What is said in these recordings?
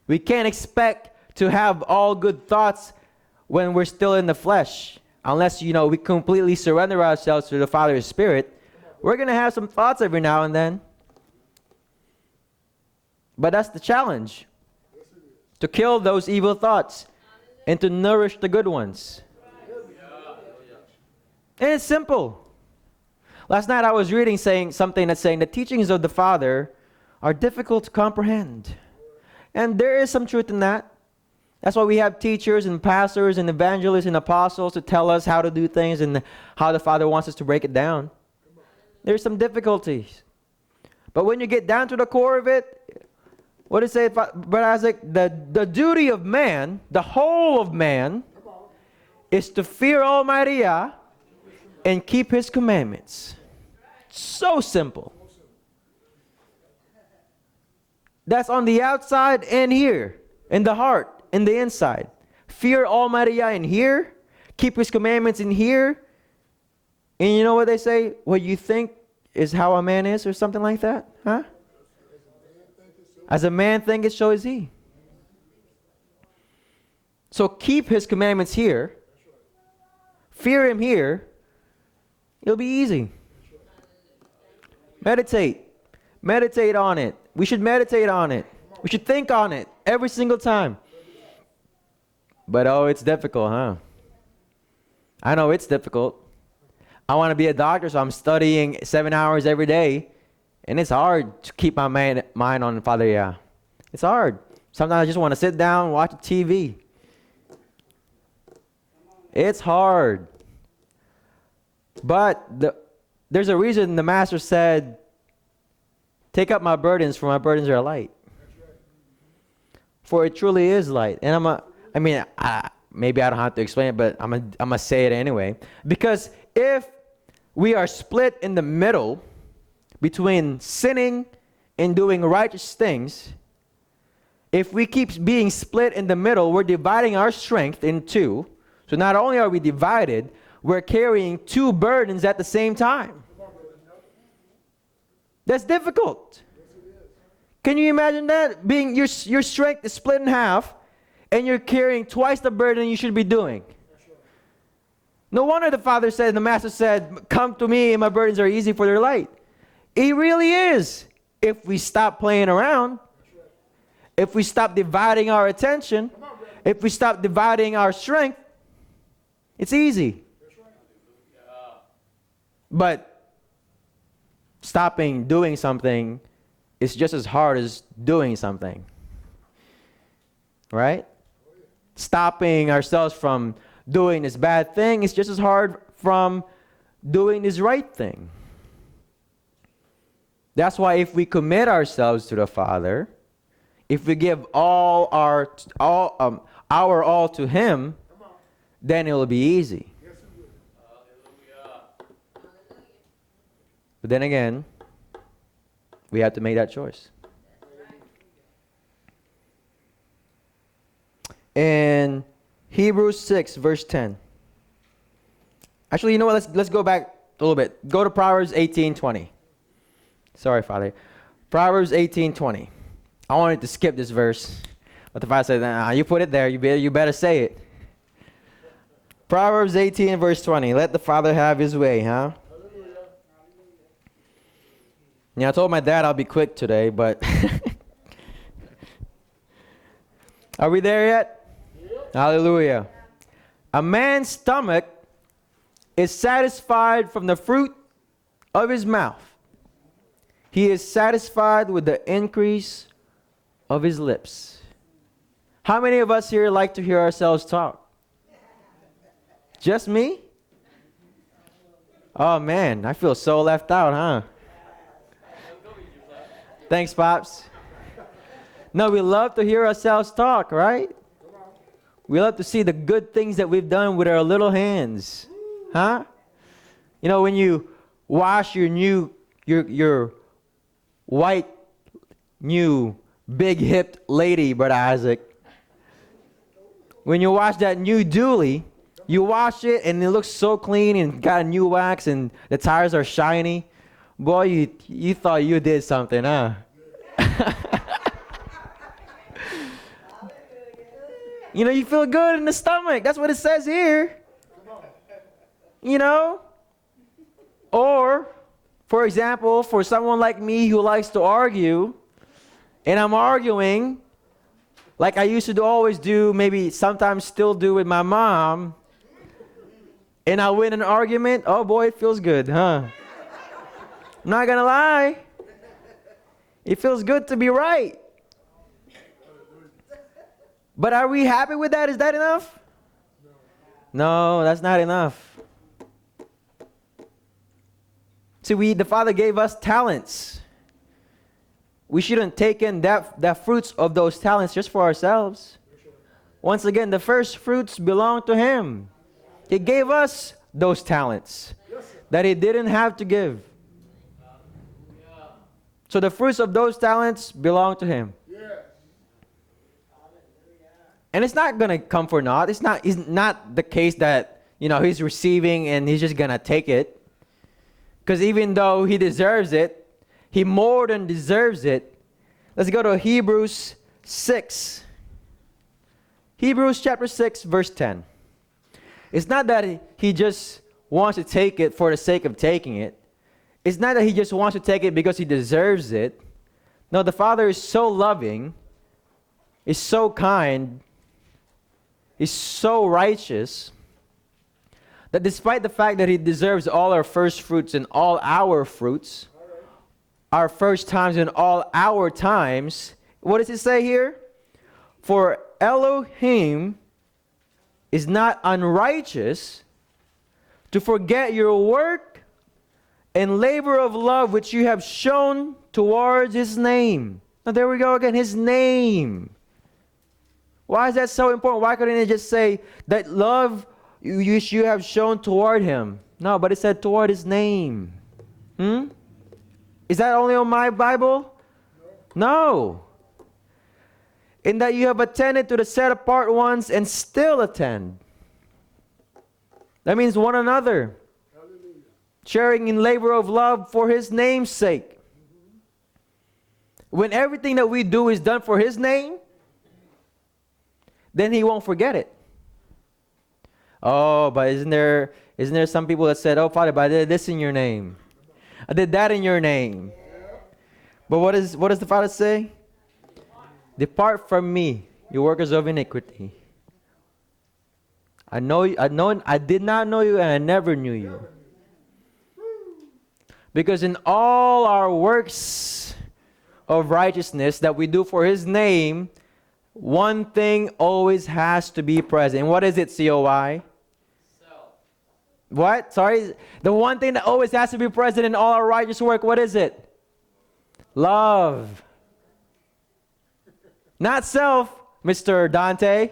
We can't expect to have all good thoughts when we're still in the flesh. Unless, we completely surrender ourselves to the Father's Spirit. We're going to have some thoughts every now and then. But that's the challenge. To kill those evil thoughts and to nourish the good ones. And it's simple. Last night I was reading something that's saying the teachings of the Father are difficult to comprehend. And there is some truth in that. That's why we have teachers and pastors and evangelists and apostles to tell us how to do things and how the Father wants us to break it down. There's some difficulties. But when you get down to the core of it, what does it say, Brother Isaac? The duty of man, the whole of man, is to fear Almighty Yah and keep His commandments. So simple. That's on the outside and here, in the heart, in the inside. Fear Almighty Yah in here, keep His commandments in here. And you know what they say? What you think is how a man is, or something like that? Huh? As a man thinketh, so is he. So keep His commandments here. Fear Him here. It'll be easy. Meditate. Meditate on it. We should meditate on it. We should think on it every single time. But it's difficult, huh? I know it's difficult. I want to be a doctor, so I'm studying 7 hours every day. And it's hard to keep my mind on Father Yah. It's hard. Sometimes I just want to sit down and watch TV. It's hard. But there's a reason the Master said, take up my burdens, for my burdens are light. For it truly is light. And maybe I don't have to explain it, but I'm going to say it anyway. Because if we are split in the middle between sinning and doing righteous things, if we keep being split in the middle, we're dividing our strength in two. So not only are we divided, we're carrying two burdens at the same time. That's difficult. Can you imagine that? Being your strength is split in half, and you're carrying twice the burden you should be doing. No wonder the Father said, the Master said, come to me and my burdens are easy for their light. It really is. If we stop playing around, if we stop dividing our attention, if we stop dividing our strength, it's easy. But stopping doing something is just as hard as doing something. Right? Stopping ourselves from doing this bad thing is just as hard from doing this right thing. That's why if we commit ourselves to the Father, if we give our all to Him, then it will be easy. But then again, we have to make that choice. In Hebrews 6, verse 10. Actually, you know what? Let's go back a little bit. Go to Proverbs 18:20. Sorry, Father. Proverbs 18:20. I wanted to skip this verse, but the Father said, nah, you put it there. You better say it. Proverbs 18, verse 20. Let the Father have His way, huh? Yeah, I told my dad I'll be quick today, but are we there yet? Yep. Hallelujah. A man's stomach is satisfied from the fruit of his mouth. He is satisfied with the increase of his lips. How many of us here like to hear ourselves talk? Just me? Oh man, I feel so left out, huh? Thanks, Pops. No, we love to hear ourselves talk, right? We love to see the good things that we've done with our little hands. Huh? You know, when you wash your white, new, big-hipped lady, Brother Isaac. When you wash that new dually, you wash it and it looks so clean and got a new wax and the tires are shiny. Boy, you thought you did something, huh? You know, you feel good in the stomach. That's what it says here. You know? Or, for example, for someone like me who likes to argue, and I'm arguing, like I used to always do, maybe sometimes still do with my mom, and I win an argument, oh boy, it feels good, huh? I'm not gonna lie. It feels good to be right. But are we happy with that? Is that enough? No, that's not enough. See, the Father gave us talents. We shouldn't take in that fruits of those talents just for ourselves. Once again, the first fruits belong to Him. He gave us those talents that He didn't have to give. So the fruits of those talents belong to Him. And it's not going to come for naught. It's not the case that, you know, He's receiving and He's just going to take it. Because even though He deserves it, He more than deserves it. Let's go to Hebrews 6. Hebrews chapter 6, verse 10. It's not that He just wants to take it for the sake of taking it. It's not that He just wants to take it because He deserves it. No, the Father is so loving, is so kind, is so righteous, that despite the fact that He deserves all our first fruits and all our fruits, our first times and all our times, what does it say here? For Elohim is not unrighteous to forget your work and labor of love which you have shown towards His name. Now there we go again, His name. Why is that so important? Why couldn't it just say that love you have shown toward Him? No, but it said toward His name. Is that only on my Bible? No. In that you have attended to the set apart ones and still attend. That means one another. Hallelujah. Sharing in labor of love for His name's sake. When everything that we do is done for His name, then He won't forget it. Oh, but isn't there some people that said, oh, Father, but I did this in your name. I did that in your name. But what does the Father say? Depart from me, you workers of iniquity. I did not know you and I never knew you. Because in all our works of righteousness that we do for His name, one thing always has to be present. And what is it, COI? What? Sorry? The one thing that always has to be present in all our righteous work, what is it? Love. Not self, Mr. Dante.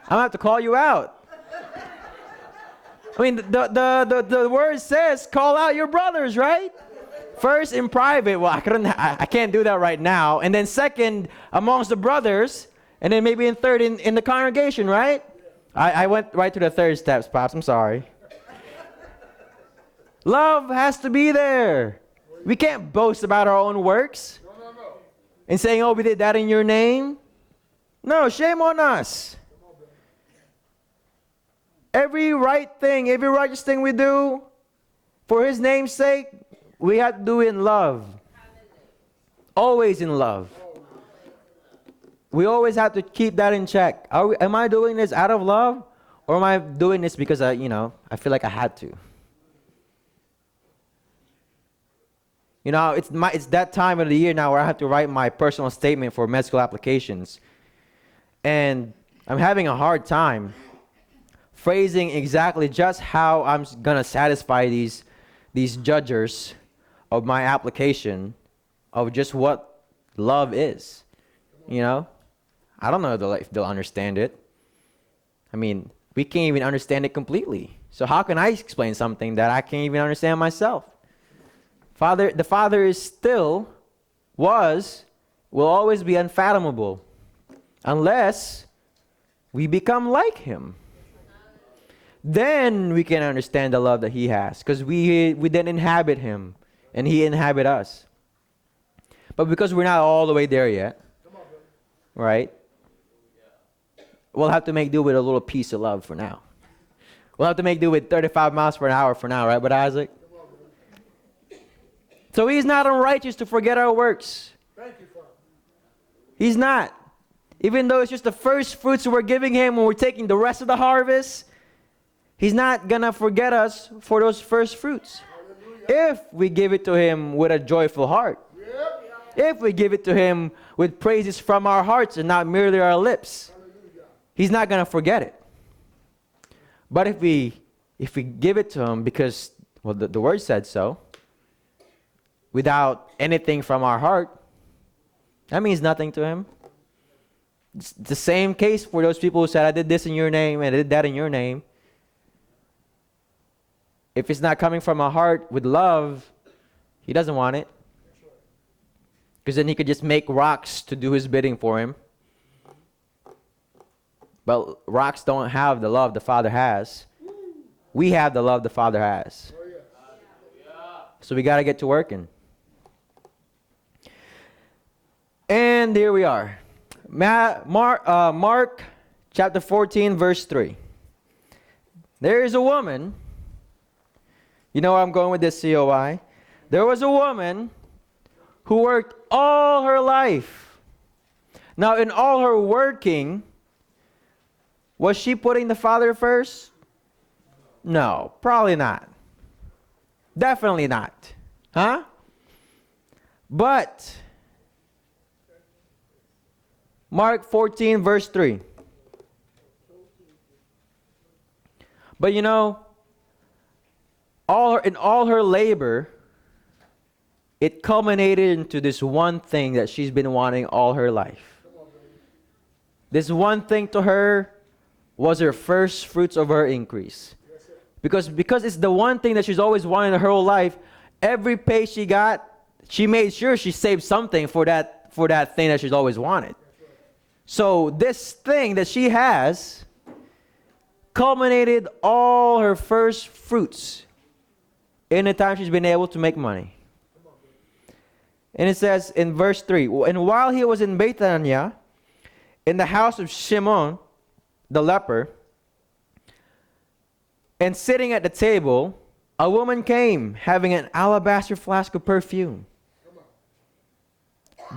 I'm going to have to call you out. I mean, the word says, call out your brothers, right? First, in private. Well, I can't do that right now. And then second, amongst the brothers. And then maybe in third, in the congregation, right? I went right to the third steps, Pops. I'm sorry. Love has to be there. We can't boast about our own works. And saying, oh, we did that in your name. No, shame on us. Every right thing, every righteous thing we do, for His name's sake, we have to do it in love. Always in love. We always have to keep that in check. Am I doing this out of love? Or am I doing this because I feel like I had to? You know, it's that time of the year now where I have to write my personal statement for med school applications. And I'm having a hard time phrasing exactly just how I'm going to satisfy these judges of my application of just what love is. You know? I don't know if they'll understand it. I mean, we can't even understand it completely. So how can I explain something that I can't even understand myself? The Father is still, will always be unfathomable unless we become like Him. Then we can understand the love that He has, because we then inhabit Him and He inhabit us. But because we're not all the way there yet, right? we'll have to make do with a little piece of love for now. We'll have to make do with 35 miles per hour for now, right, Brother Isaac? So he's not unrighteous to forget our works. Thank you, Father. He's not. Even though it's just the first fruits we're giving him when we're taking the rest of the harvest, he's not going to forget us for those first fruits. Hallelujah. If we give it to him with a joyful heart. Yep. If we give it to him with praises from our hearts and not merely our lips. Hallelujah. He's not going to forget it. But if we give it to him because, well, the word said so, without anything from our heart, that means nothing to him. It's the same case for those people who said, I did this in your name and I did that in your name. If it's not coming from a heart with love, he doesn't want it. Because then he could just make rocks to do his bidding for him. But rocks don't have the love the Father has. We have the love the Father has. So we got to get to working. And here we are. Mark chapter 14, verse 3. There is a woman. You know where I'm going with this, COI? There was a woman who worked all her life. Now, in all her working, was she putting the Father first? No, probably not. Definitely not. Huh? But Mark 14, verse 3. But you know, in all her labor, it culminated into this one thing that she's been wanting all her life. This one thing to her was her first fruits of her increase. Because it's the one thing that she's always wanted her whole life, every pay she got, she made sure she saved something for that thing that she's always wanted. So this thing that she has culminated all her first fruits in the time she's been able to make money. And it says in verse 3, and while he was in Bethania, in the house of Shimon, the leper, and sitting at the table, a woman came having an alabaster flask of perfume,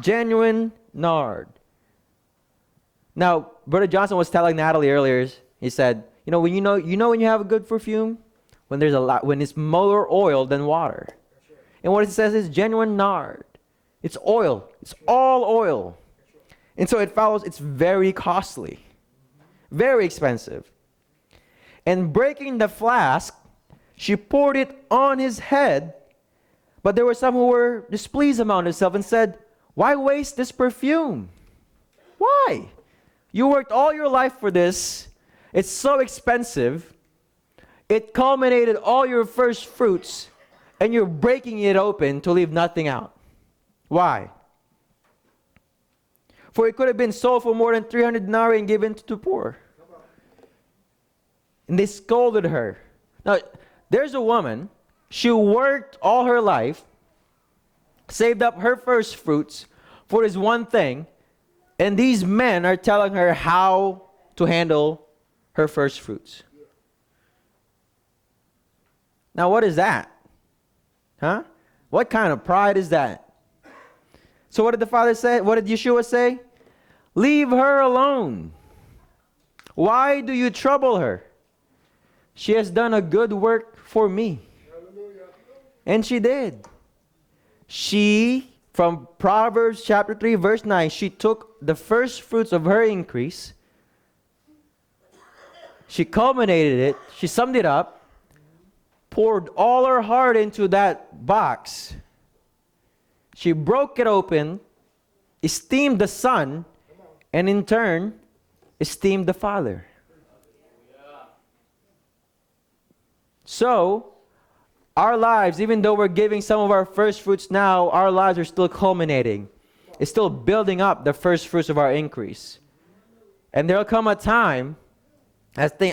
genuine nard. Now, Brother Johnson was telling Natalie earlier, he said, when you have a good perfume, when it's more oil than water. And what it says is genuine nard. It's oil. It's all oil. And so it follows, it's very costly. Very expensive. And breaking the flask, she poured it on his head. But there were some who were displeased among themselves and said, why waste this perfume? Why? You worked all your life for this. It's so expensive. It culminated all your first fruits, and you're breaking it open to leave nothing out. Why? For it could have been sold for more than 300 denarii and given to the poor. And they scolded her. Now, there's a woman. She worked all her life, saved up her first fruits for this one thing, and these men are telling her how to handle her first fruits. Now, what is that? Huh? What kind of pride is that? So what did the Father say? What did Yeshua say? Leave her alone. Why do you trouble her? She has done a good work for me. Hallelujah. And she did. From Proverbs chapter 3, verse 9, she took the first fruits of her increase. She culminated it. She summed it up. Poured all her heart into that box. She broke it open, esteemed the Son, and in turn, esteemed the Father. So, our lives, even though we're giving some of our first fruits now, our lives are still culminating. It's still building up the first fruits of our increase. And there will come a time,